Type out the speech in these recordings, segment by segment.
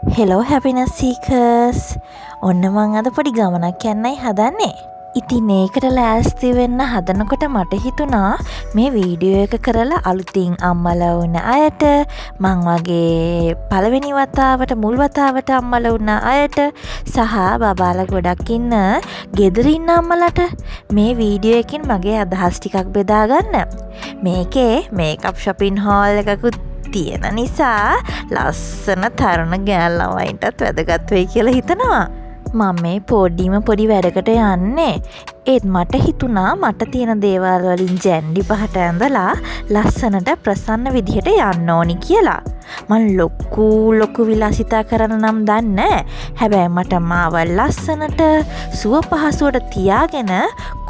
Hello happiness seekers. ඔන්න මං අද පොඩි ගමනක් යන්නයි හදන්නේ. ඉතින් ඒකට ලෑස්ති වෙන්න හදනකොට මට හිතුණා මේ වීඩියෝ එක කරලා අලුතින් අම්මලා වුණ අයට මං වගේ පළවෙනි වතාවට මුල් වතාවට අම්මලා වුණ අයට සහ බබාලා ගොඩක් ඉන්න ගෙදර ඉන්න අම්මලාට මේ වීඩියෝ එකකින් මගේ අදහස් ටිකක් බෙදා ගන්න. මේකේ මේකප් shopping haul එකකුත් තියෙන නිසා ලස්සන තරුණ ගෑල් ළමයින්ටත් වැදගත් වෙයි කියලා හිතනවා. මම මේ පොඩි වැඩකට යන්නේ. ඒත් මට හිතුණා මට තියෙන දේවල් වලින් ජැන්ඩි පහට ඇඳලා ලස්සනට ප්‍රසන්න විදිහට යන්න ඕනි කියලා. මං ලොකු විලාසිතා කරන්න නම් දන්නේ. හැබැයි මට මාව ලස්සනට සුව පහසුවට තියාගෙන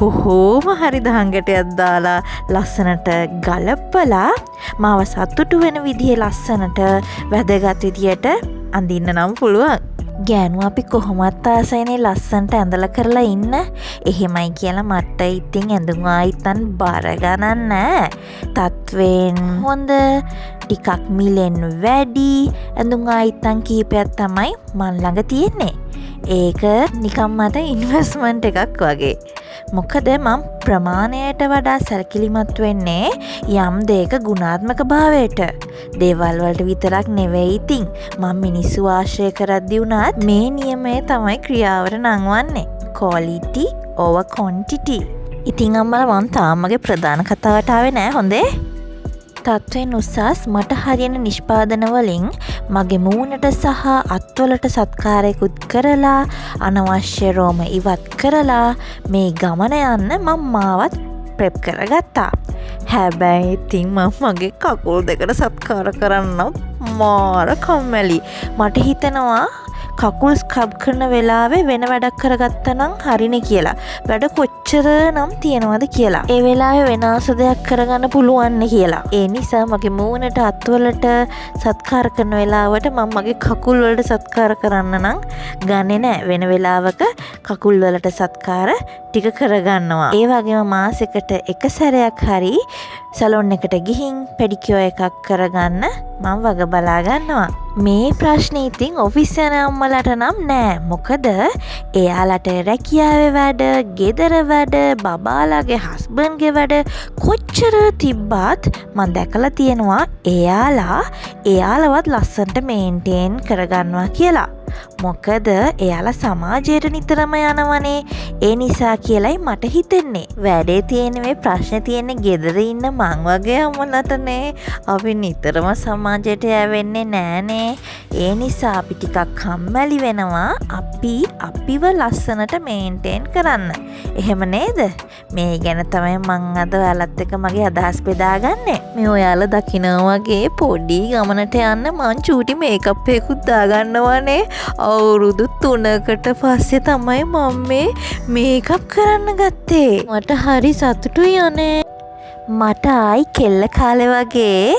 කොහොම හරි දහංගටයක් දාලා ලස්සනට ගලපලා මාව සතුටු වෙන විදිහේ ලස්සනට වැදගත් විදියට අඳින්න නම් පුළුවන්. ගෑනු අපි කොහොමත් ආසයිනේ ලස්සනට ඇඳලා කරලා ඉන්න. එහෙමයි කියලා මට ඉතින් ඇඳුම් ආයිත්තන් බර ගණන් නෑ. තත්වෙන් හොඳ ටිකක් මිලෙන් වැඩි ඇඳුම් ආයිත්තන් කීපයක් තමයි මන් ළඟ තියෙන්නේ. ඒක නිකම් මට ඉන්වෙස්ට්මන්ට් එකක් වගේ. මොකද මම ප්‍රමාණයට වඩා සැලකිලිමත් වෙන්නේ යම් දෙයක ගුණාත්මක භාවයට. දේවල් වලට විතරක් නෙවෙයි ඉතින් මම මිනිස්සු ආශ්‍රය කරද්දී උනත් මේ නියමය තමයි ක්‍රියාවට නංවන්නේ. quality over quantity. ඉතින් අම්මලා මම තාම මගේ ප්‍රධාන කතාවට ආවේ නෑ හොඳේ. තත්වෙන් උසස් මට හරියන නිෂ්පාදන වලින් මගේ මූණට සහ අත්වලට සත්කාරයකුත් කරලා අනවශ්‍ය රෝම ඉවත් කරලා මේ ගමන යන්න මම මාවත් ප්‍රෙප් කරගත්තා. හැබැයි ඉතින් මම මගේ කකුල් දෙකට සත්කාර කරන්න මාර කම්මැලි. මට හිතෙනවා කකුල් ස්ක්‍රබ් කරන වෙලාවේ වෙන වැඩක් කරගත්තා නම් හරිනේ කියලා. වැඩ කොච්චර නම් තියනවද කියලා. ඒ වෙලාවේ වෙනස දෙයක් කරගන්න පුළුවන් කියලා. ඒ නිසා මගේ මූණට අත්වලට සත්කාර කරන වෙලාවට මම මගේ කකුල් වලට සත්කාර කරන්න නම් ගන්නෙ නෑ. වෙන වෙලාවක කකුල් වලට සත්කාර ටික කරගන්නවා. ඒ වගේම මාසෙකට එක සැරයක් හරි සැලොන් එකට ගිහින් පෙඩිකියෝ එකක් කරගන්න මම වග බලා ගන්නවා. මේ ප්‍රශ්නේ ඉතින් ඔෆිස් යන අම්මලාට නම් නෑ. මොකද එයාලට රැකියාවේ වැඩ, ගෙදර වැඩ, බබාලාගේ හස්බන්ඩ්ගේ වැඩ කොච්චර තිබ්බත් මම දැකලා තියෙනවා එයාලවත් ලස්සනට මේන්ටේන් කරගන්නවා කියලා. මොකද එයාලා සමාජයට නිතරම යනවනේ. ඒ නිසා කියලයි මට හිතෙන්නේ. වැඩේ තියෙන්නේ මේ ප්‍රශ්නේ තියෙන්නේ ගෙදර ඉන්න මං වගේ අම්මලාටනේ. අපි නිතරම සමාජයට යවෙන්නේ නෑනේ. ඒ නිසා අපි ටිකක් කම්මැලි වෙනවා අපිව ලස්සනට මේන්ටේන් කරන්න. එහෙම නේද? මේ ගැන තමයි මං අද ඔයාලත් එක්ක මගේ අදහස් බෙදාගන්නේ. මේ ඔයාලා දකිනවා වගේ පොඩි ගමනට යන්න මං චූටි මේකප් එකකුත් දාගන්නවානේ. අවුරුදු 3කට පස්සේ තමයි මම මේ මේකප් කරන්න ගත්තේ. මට හරි සතුටුයි අනේ. මට ආයි කෙල්ල කාලේ වගේ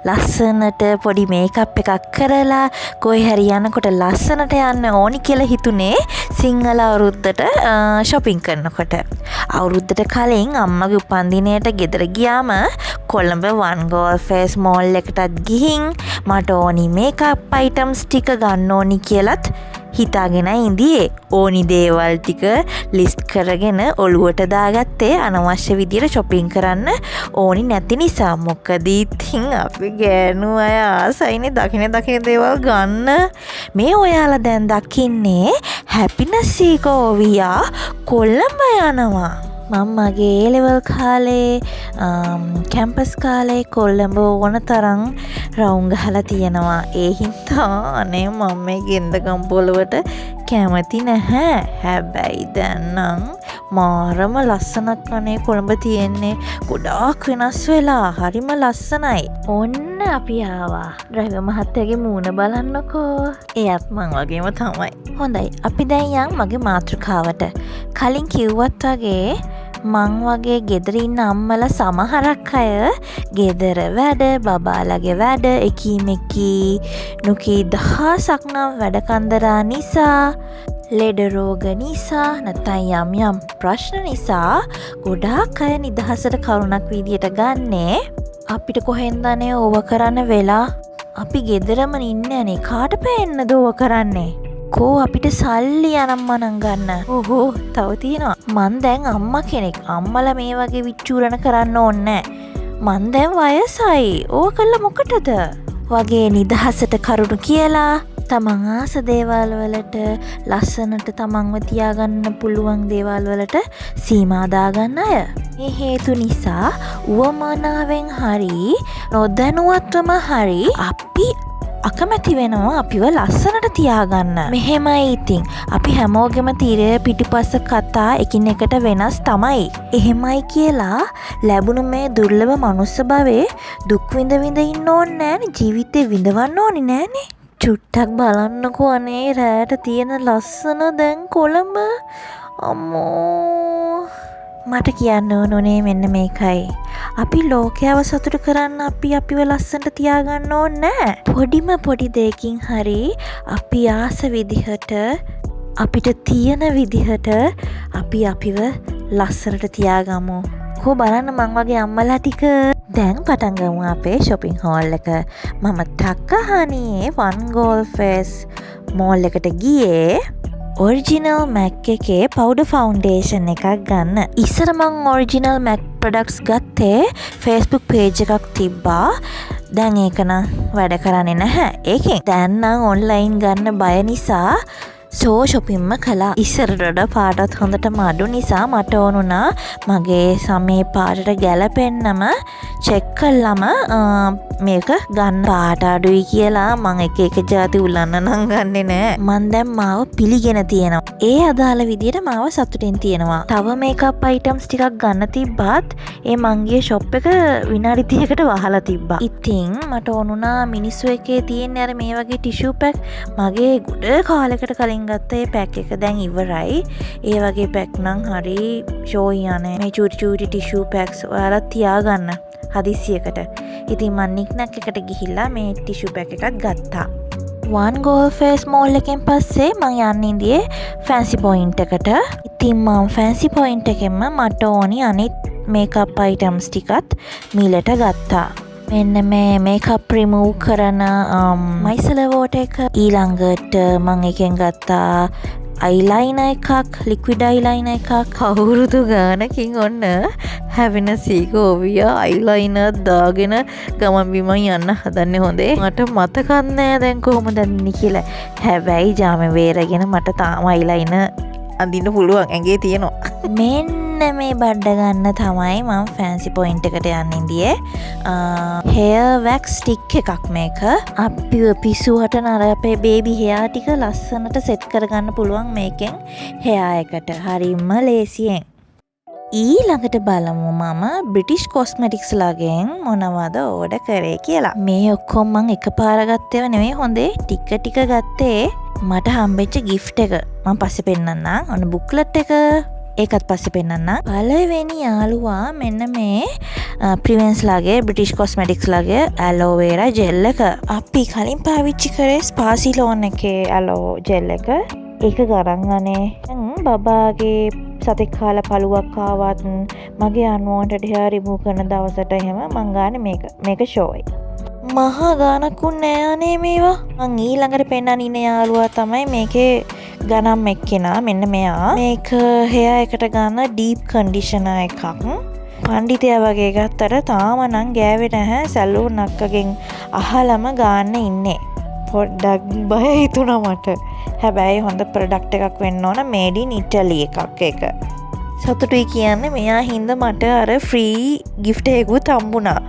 ලස්සනට පොඩි මේකප් එකක් කරලා කොහේ හරි යනකොට ලස්සනට යන්න ඕනි කියලා හිතුනේ සිංහල අවුරුද්දට shopping කරනකොට. අවුරුද්දට කලින් අම්මගේ උපන්දිනයට ගෙදර ගියාම Colombo One Gold Face Mall එකටත් ගිහින් මට ඕනි මේකප් items ටික ගන්න ඕනි කියලත් හිතාගෙන ඉඳියේ. ඕනි දේවල් ටික ලිස්ට් කරගෙන ඔළුවට දාගත්තේ අනවශ්‍ය විදියට shopping කරන්න ඕනි නැති නිසා. මොකද ඉතින් අපි ගෑනු අය ආසයිනේ දකින දේවල් ගන්න. මේ ඔයාලා දැන් දකින්නේ හැපිනස් සීකෝවියා කොළඹ යනවා. මම මගේ A-level කාලේ කැම්පස් කාලේ කොළඹ ඕන තරම් රවුම් ගහලා තියෙනවා. ඒ හින්දා අනේ මම මේ ගෙන්දගම් පොළවට කැමති නැහැ. හැබැයි දැන් නම් මාරම ලස්සනක් අනේ කොළඹ තියෙන්නේ. ගොඩාක් වෙනස් වෙලා හරිම ලස්සනයි. ඔන්න අපි ආවා. ඩ්‍රයිවර් මහත්තයාගේ මූණ බලන්නකෝ. එයත් මං වගේම තමයි. හොඳයි අපි දැන් යන් මගේ මාතෘකාවට. කලින් කිව්වත් වගේ මං වගේ ගෙදර ඉන්න අම්මලා සමහරක් අය ගෙදර වැඩ, බබාලගේ වැඩ, එකිනෙකී නොකී දහසක් නම් වැඩ කන්දරා නිසා, ලෙඩ රෝග නිසා, නැත්නම් යම් ප්‍රශ්න නිසා ගොඩාක් අය නිදහසට කරුණක් විදියට ගන්නේ අපිට කොහෙන්දනේ ඕව කරන්න වෙලා අපි ගෙදරම ඉන්නනේ කාට පේන්න දෝව කරන්නේ? කෝ අපිට සල්ලි අනම්මනම් ගන්න. ඕහෝ තව තියෙනවා. මං දැන් අම්මා කෙනෙක්. අම්මලා මේ වගේ විච්චූරණ කරන්න ඕනේ මං දැන් වයසයි. ඕක කළා මොකටද? වගේ නිදහසට කරුණු කියලා තමන් ආස දේවල් වලට ලස්සනට තමන්ව තියාගන්න පුළුවන් දේවල් වලට සීමා දාගන්න අය. මේ හේතු නිසා උවමනාවෙන් හරි නොදැනුවත්වම හරි අපි අකමැති වෙනවා අපිව ලස්සනට තියාගන්න. මෙහෙමයි ඉතින්. අපි හැමෝගෙම තීරය පිටිපස්ස කතා එකිනෙකට වෙනස් තමයි. එහෙමයි කියලා ලැබුණු මේ දුර්ලභ මනුස්ස භවයේ දුක් විඳ විඳ ඉන්න ඕනේ නෑනේ. ජීවිතේ විඳවන්න ඕනේ නෑනේ. චුට්ටක් බලන්නකෝ අනේ රැට තියෙන ලස්සන දැන් කොළඹ. අම්මෝ මට කියන්න ඕනේ මෙන්න මේකයි. අපි ලෝකයව සතුටු කරන්න අපිව ලස්සනට තියාගන්න ඕනේ. පොඩිම පොඩි දෙයකින් හරි අපි ආස විදිහට අපිට තියෙන විදිහට අපිව ලස්සනට තියාගමු. කො බලන්න මං වගේ අම්මලා ටික දැන් පටන් ගමු අපේ shopping haul එක. මම ටක්කහනියේ One Goal Face mall එකට ගියේ ඔරිජිනල් MAC එකේ පවුඩර් ෆවුන්ඩේෂන් එකක් ගන්න. ඉස්සර මං ඔරිජිනල් MAC ප්‍රොඩක්ට්ස් ගත්තේ Facebook page එකක් තිබ්බා. දැන් ඒක නම් වැඩ කරන්නේ නැහැ. ඒකෙන් දැන් නම් ඔන්ලයින් ගන්න බය නිසා ෂොපින්ම කළා. ඉස්සරට වඩා පාටත් හොඳටම අඩු නිසා මට ඕනුණා මගේ සමේ පාටට ගැලපෙන්නම චෙක් කළාම මේක ගන්න. පාට අඩුයි කියලා මං එක જાති උලන්න නම් ගන්නෙ නෑ. මං දැන් මාව පිළිගෙන තියෙනවා. ඒ අදාළ විදියට මාව සතුටින් තියෙනවා. තව මේකප් අයිටම්ස් ටිකක් ගන්න තිබ්බත් ඒ මංගේ ෂොප් එක විනාඩි 30කට වහලා තිබ්බා. ඉතින් මට ඕනුණා මිනිස්සු එකේ තියෙන අර මේ වගේ ටිෂු පැක් මගේ ගොඩ කාලයකට කලින් ගත්ත ඒ පැක් එක දැන් ඉවරයි. ඒ වගේ පැක් නම් හරි ෂෝයි යන්නේ. මේ චූටි ටිෂු පැක්ස් ඔයාලා තියාගන්න හදිසියකට. ඉතින් මම නික්නක් එකට ගිහිල්ලා මේ ටිෂු පැක් එකක් ගත්තා. One Goal Face mall එකෙන් පස්සේ මම යන්න ඉඳියේ Fancy Point එකට. ඉතින් මම Fancy Point එකෙන්ම මට ඕනි අනිත් මේකප් අයිටම්ස් ටිකත් මීලට ගත්තා. මෙන්න මේ මේකප් රිමූව් කරන මයිසලර් වෝටර් එක. ඊළඟට මම එකෙන් ගත්තා අයිලයිනර් එකක්, ලික්විඩ් අයිලයිනර් එකක්. අවුරුදු ගානකින් ඔන්න හැවෙන සීගෝවියා අයිලයිනර් දාගෙන ගමන් බිමන් යන්න හදන්නේ හොඳේ. මට මතකත් නෑ දැන් කොහොමද අඳින්නේ කියලා. හැබැයි ජාමේ වේරගෙන මට තාම අයිලයිනර් අඳින්න පුළුවන් ඇඟේ තියෙනවා. මෙන්න මේ බඩ ගන්න තමයි මම Fancy Point එකට යන්න ඉඳියේ. hair wax stick එකක් මේක. අපිව පිස්සුවට නර අපේ baby hair ටික ලස්සනට set කරගන්න පුළුවන් මේකෙන් hair එකට. හරිම ලේසියෙන්. ඊළඟට බලමු මම British Cosmetics ලාගෙන් මොනවද ඕඩර් කරේ කියලා. මේ ඔක්කොම මං එකපාර ගත්තේව නෙමෙයි හොඳේ. ටික ටික ගත්තේ. මට හම්බෙච්ච gift එක මම පස්සේ පෙන්නන්නම්. ඔන්න booklet එක ඒකත් පස්සේ පෙන්නන්න. පළවෙනි යාළුවා මෙන්න මේ ප්‍රිවෙන්ස් ලාගේ British Cosmetics ලාගේ ඇලෝ වේරා ජෙල් එක. අපි කලින් පාවිච්චි කරේ ස්පාසිලෝන් එකේ ඇලෝ ජෙල් එක. ඒක ගරන් අනේ බබාගේ සතෙක් කාලා පළුවක් ආවත් මගේ අන්වෝන්ටඩ් hair remove කරන දවසට එහෙම මං ගානේ මේක ෂෝයි. මහා ගානකුන් නෑ අනේ මේවා. මං ඊළඟට පෙන්නන ඉන්න යාළුවා තමයි මේකේ ගනම් එක්කෙනා. මෙන්න මෙයා. මේක hair එකට ගන්න deep conditioner එකක්. පණ්ඩිතයා වගේ ගත්තට තාම නම් ගෑවේ නැහැ. සැලූන් අක්කගෙන් අහලම ගන්න ඉන්නේ. පොඩ්ඩක් බය හිතුණා මට. හැබැයි හොඳ ප්‍රොඩක්ට් එකක් වෙන්න ඕන. made in Italy එකක් ඒක. සතුටුයි කියන්නේ මෙයා හින්දා මට අර ෆ්‍රී gift එකකුත් හම්බුණා.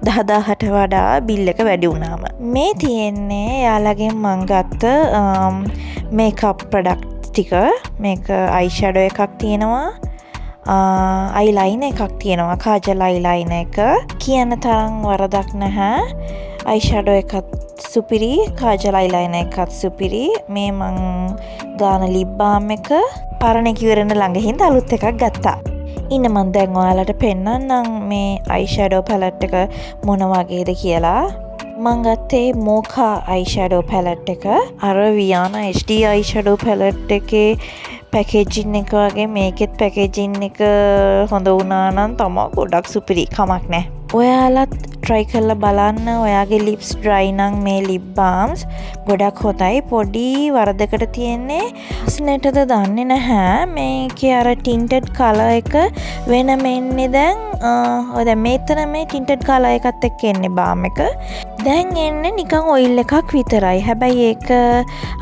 10000ට වඩා බිල් එක වැඩි වුණාම. මේ තියෙන්නේ යාළගෙන් මං ගත්ත මේකප් ප්‍රොඩක්ට් ටික. මේක අයිෂැඩෝ එකක් තියෙනවා. අයිලයිනර් එකක් තියෙනවා. කාජල් අයිලයිනර් එක. කියන තරම් වරදක් නැහැ. අයිෂැඩෝ එකත් සුපිරි, කාජල් අයිලයිනර් එකත් සුපිරි. මේ මං ගාන ලිප් බාම් එක පරණ එක ඉවරන ළඟ හින්දා අලුත් එකක් ගත්තා. ඉන්න මං දැන් ඔයාලට පෙන්නන්නම් මේ අයිෂැඩෝ පැලට් එක මොන වගේද කියලා. මං ගත්තේ මෝකා අයිෂැඩෝ පැලට් එක. අර වියානා HD අයිෂැඩෝ පැලට් එකේ පැකේජින් එක වගේ මේකෙත් පැකේජින් එක හොඳ වුණා නම් තමයි ගොඩක් සුපිරි. කමක් නැහැ. ඔයාලත් try කරලා බලන්න. ඔයාගේ lips dry නම් මේ lip balms ගොඩක් හොඳයි. පොඩි වරදකට තියෙන්නේ ස්නෙටද දන්නේ නැහැ. මේකේ අර tinted color එක වෙනම එන්නේ දැන්. ඔය දැන් මෙතන මේ tinted color එකත් එක්ක එන්නේ balm එක. දැන් එන්නේ නිකන් oil එකක් විතරයි. හැබැයි ඒක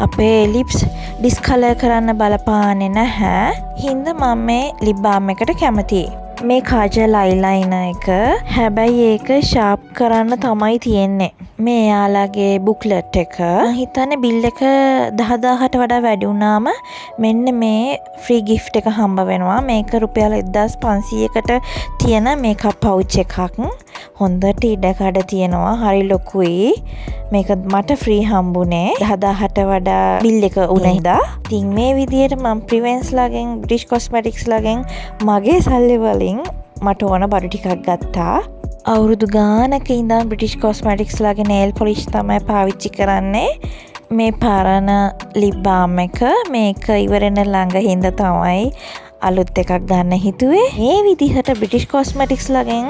අපේ lips discolor කරන්න බලපාන්නේ නැහැ. හින්දා මම මේ lip balm එකට කැමතියි. මේ කාජල් අයිලයිනර් එක හැබැයි ඒක ෂාප් කරන්න තමයි තියෙන්නේ. මේ යාළගේ බුක්ලට් එක මම හිතන්නේ බිල් එක 10000ට වඩා වැඩි වුණාම මෙන්න මේ ෆ්‍රී ගිෆ්ට් එක හම්බ වෙනවා. මේක රුපියල් 1500කට තියෙන මේකප් පවුච් එකක්. හොඳට ඉඩකඩ තියෙනවා. හරි ලොකුයි. මේක මට ෆ්‍රී හම්බුනේ 10000ට වඩා බිල් එක උනේ හින්දා. ඉතින් මේ විදියට මම ප්‍රිවෙන්ස් ලාගෙන් බ්‍රිටිෂ් කොස්මැටික්ස් ලාගෙන් මගේ සල්ලි වලින් මට ඕන බඩු ටිකක් ගත්තා. අවුරුදු ගානක ඉඳන් බ්‍රිටිෂ් කොස්මැටික්ස් ලාගේ nail polish තමයි පාවිච්චි කරන්නේ. මේ පරණ lip balm එක මේක ඉවරෙන ළඟ හින්දා තමයි අලුත් එකක් ගන්න හිතුවේ. මේ විදිහට බ්‍රිටිෂ් කොස්මැටික්ස් ලාගෙන්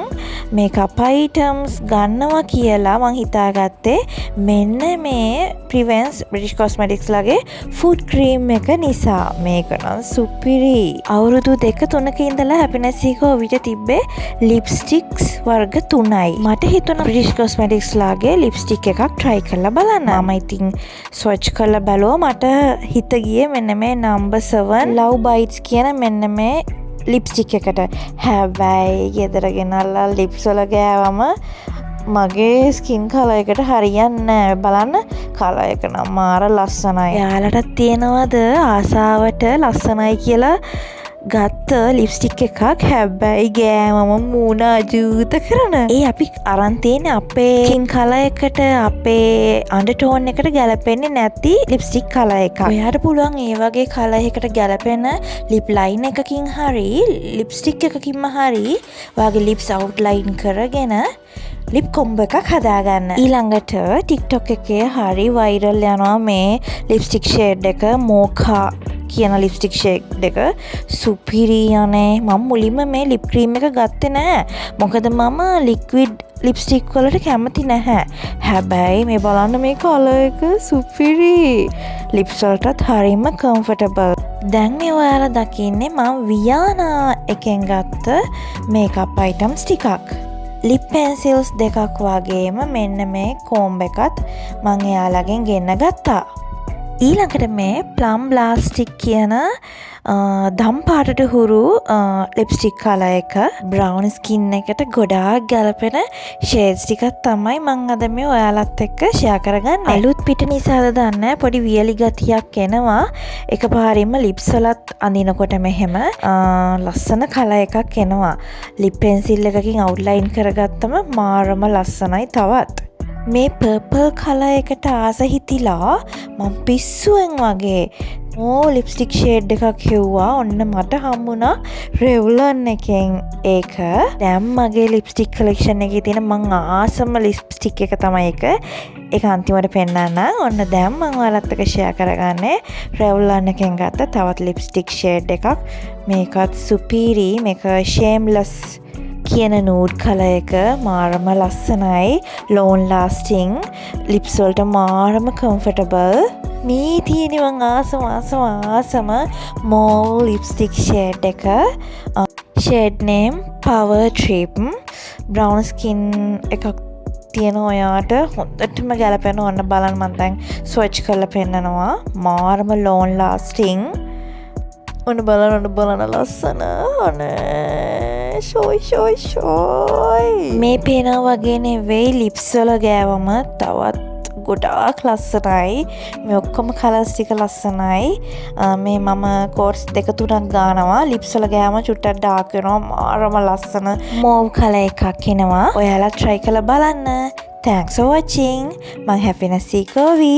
මේකප් අයිටම්ස් ගන්නවා කියලා මං හිතාගත්තේ මෙන්න මේ ප්‍රිවෙන්ස් බ්‍රිටිෂ් කොස්මැටික්ස් ලාගේ ෆුඩ් ක්‍රීම් එක නිසා. මේක නම් සුපිරි. අවුරුදු 2-3ක ඉඳලා හැපිනස් එකෝ විතර තිබ්බේ ලිප්ස්ටික්ස් වර්ග 3යි. මට හිතුණා බ්‍රිටිෂ් කොස්මැටික්ස් ලාගේ ලිප්ස්ටික් එකක් try කරලා බලන්න. මම ඉතින් ස්වච් කරලා බැලුවා. මට හිත ගියේ මෙන්න මේ number 7 love bites කියන මෙන්න මේ ලිප්ස්ටික් එකට. හැබැයි ගෙදර ගෙනල්ලා ලිප්ස් වල ගෑවම මගේ ස්කින් කලර් එකට හරියන්නේ නැහැ. බලන්න කලර් එක නම් මාර ලස්සනයි. යාලටත් තියෙනවද ආසාවට ලස්සනයි කියලා ගත්ත ලිප්ස්ටික් එකක් හැබැයි ගෑමම මූණ අජූත කරන. ඒ අපි අරන් තියෙන අපේ ස්කින් කලර් එකට අපේ අන්ඩර්ටෝන් එකට ගැලපෙන්නේ නැති ලිප්ස්ටික් කලර් එකක්. ඔයාට පුළුවන් ඒ වගේ කලර් එකකට ගැලපෙන ලිප් ලයින් එකකින් හරි ලිප්ස්ටික් එකකින්ම හරි ඔයාගේ ලිප්ස් අවුට්ලයින් කරගෙන ලිප් කොම්බෝ එකක් හදාගන්න. ඊළඟට TikTok එකේ හරි වයිරල් යනවා මේ ලිප්ස්ටික් ෂේඩ් එක මෝකා කියන ලිප්ස්ටික් ෂේඩ් එක. සුපිරියනේ. මම මුලින්ම මේ ලිප් ක්‍රීම් එක ගත්තේ නැහැ. මොකද මම ලික්විඩ් ලිප්ස්ටික් වලට කැමති නැහැ. හැබැයි මේ බලන්න මේ කලර් එක සුපිරි. ලිප්ස් වලටත් හරිම කම්ෆර්ටබල්. දැන් මේ ඔයාලා දකින්නේ මම වියානා එකෙන් ගත්ත මේකප් අයිටම්ස් ටිකක්. ලිප් පෙන්සිල්ස් දෙකක් වගේම මෙන්න මේ කෝම්බ් එකත් මං එයාලගෙන් ගෙන්න ගත්තා. ඊළඟට මේ ප්ලම් බ්ලාස්ටික් කියන දම් පාටට හුරු ලිප්ස්ටික් කලර් එක බ්‍රවුන් ස්කින් එකට ගොඩාක් ගැලපෙන ෂේඩ්ස් ටිකක් තමයි මං අද මේ ඔයාලත් එක්ක ෂෙයා කරගන්නේ. අලුත් පිට නිසාද දන්නේ පොඩි වියලි ගතියක් එනවා. එකපාරින්ම ලිප්ස් වලත් අඳිනකොට මෙහෙම ලස්සන කලර් එකක් එනවා. ලිප් පෙන්සිල් එකකින් අවුට්ලයින් කරගත්තම මාරම ලස්සනයි තවත්. මේ පර්පල් කලර් එකට ආස හිතිලා මම පිස්සුවෙන් වගේ ලිප්ස්ටික් ෂේඩ් එකක් හෙව්වා. ඔන්න මට හම්බුණා රෙව්ලන් එකෙන් ඒක. දැන් මගේ ලිප්ස්ටික් කලෙක්ෂන් එකේ තියෙන මං ආසම ලිප්ස්ටික් එක තමයි ඒක. ඒක අන්තිමට පෙන්නන්න. ඔන්න දැන් මම ඔයාලත් එක්ක ෂෙයා කරගන්නේ රෙව්ලන් එකෙන් ගත්ත තවත් ලිප්ස්ටික් ෂේඩ් එකක්. මේකත් සුපිරි. මේක shameless කියන නූඩ් කලර් එක මාරම ලස්සනයි. ලෝන් ලාස්ටිං. ලිප්ස් වලට මාරම කම්ෆර්ටබල්. මේ තියෙන මං ආසම මෝල් ලිප්ස්ටික් ෂේඩ් එක. Shade name Power Trip. Brown skin එකක් තියෙන ඔයාට හොඳටම ගැලපෙන. ඔන්න බලන්න මම දැන් ස්විච් කරලා පෙන්නනවා. මාරම ලෝන් ලාස්ටිං. ඔන්න බලන්න ලස්සන. අනේ ෂෝයි. මේ පේනා වගේ නෙවෙයි ලිප්ස් වල ගෑවම තවත් ගොඩාක් ලස්සනයි. මේ ඔක්කොම කලර්ස් ටික ලස්සනයි. මේ මම කෝර්ස් 2-3ක් ගානවා. ලිප්ස් වල ගෑම චුට්ටක් ඩාර්ක් වෙනවා. මාරම ලස්සන මෝව් කලර් එකක් එනවා. ඔයාලා try කරලා බලන්න. Thanks for watching. මම හැපිනස් සීකෝවි.